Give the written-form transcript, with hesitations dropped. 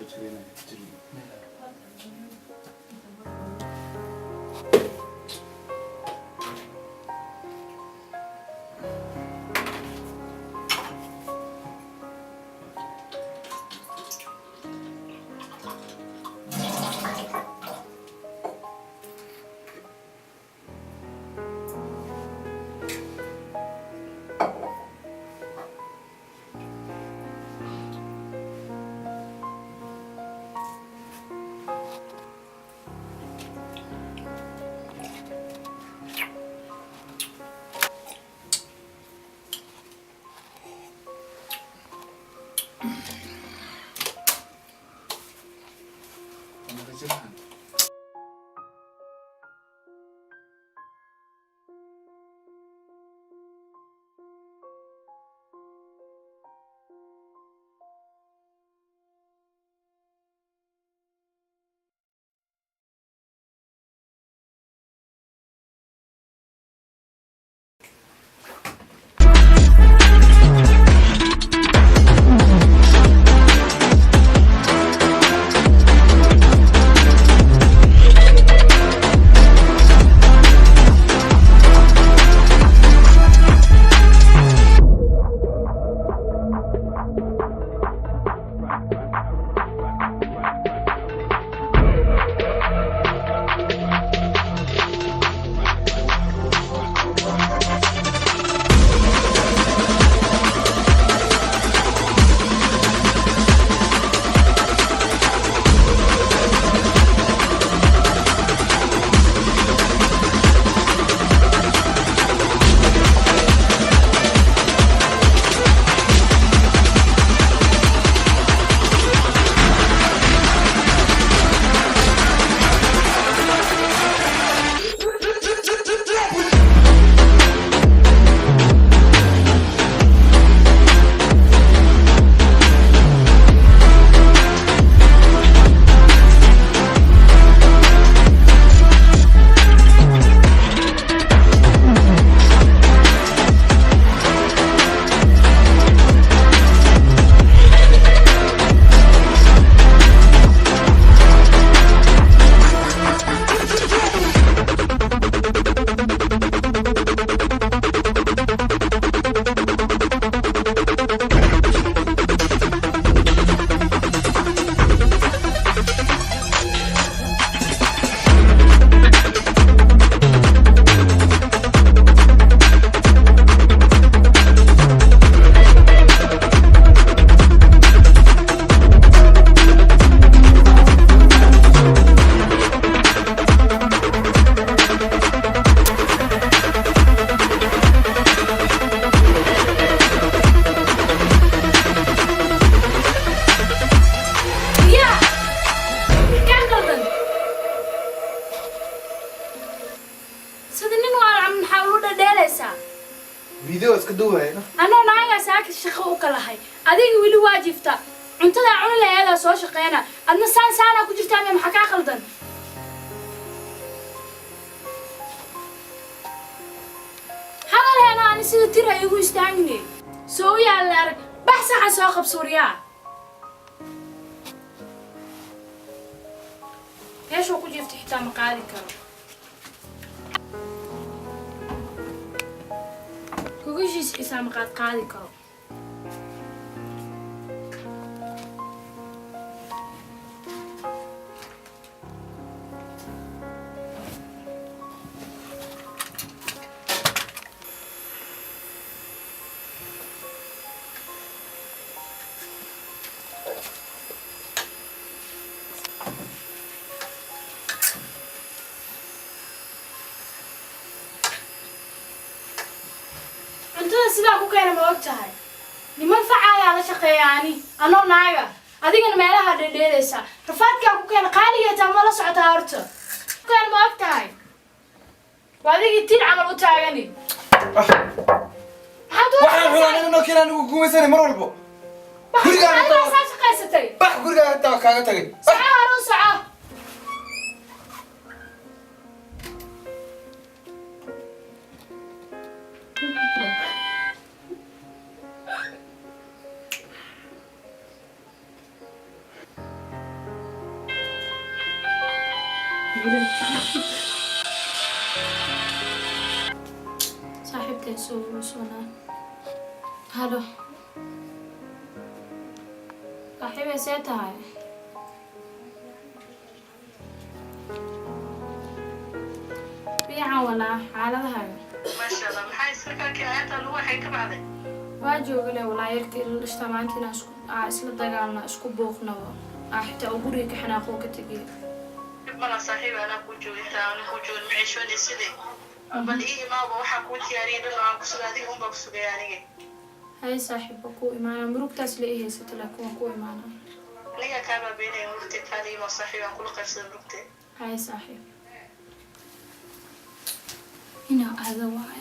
جرينا جري فيديو اسكدوه هنا أنا نايا ساكت شقة وكلهاي أديك ولي واجبته أنت لا عون لا هذا سو شقينا أنا سان كنت تاني محكا خلدن هذا هنا أنا سيد ترى يقول استعني سوي على بحث عن ساق بسوريا إيش هو كنت يفتح تام مقالي كرو كوجيس إسام قاعد كرو سيدا ku keenay ma og tahay niman facaaya la shaqeeyani anoo naaga adigana meelaha dheedheeleysa rafaadka ku keenay qaaliga taa ma la socota horta ku keenay ma og tahay waadigi tiin amal u taagani waxaan rabaa inaan keenan ugu guumaysanay mar walba guriga aad shaqeysatay bax guriga taa kaaga tagay saca صاحبتي سونا هلو صاحبي سيتها fiican walaa xaaladahaaga maasha Allah maxay sarkaalkii aayada lagu waxay ka bacday waa joogale walaa yarkii ishtamaantina isla dagaalna isku buuqna xitaa uu guriga ka xanaaqo ka tagay dib mala saaxiib ana ku joogtaa ana ku joog maciishooda sidee bal ii imaaba waxa ku tiyaariyay dad aan ku sugaadi un baa ku sugay aniga hay saaxiib ku imaana murugtaas la ihaysato laakiin ku imaana aniga ka baabeynay murugtay taadi ma saaxiib aan kula qaybsado murugtay hay saaxiib ina aada waay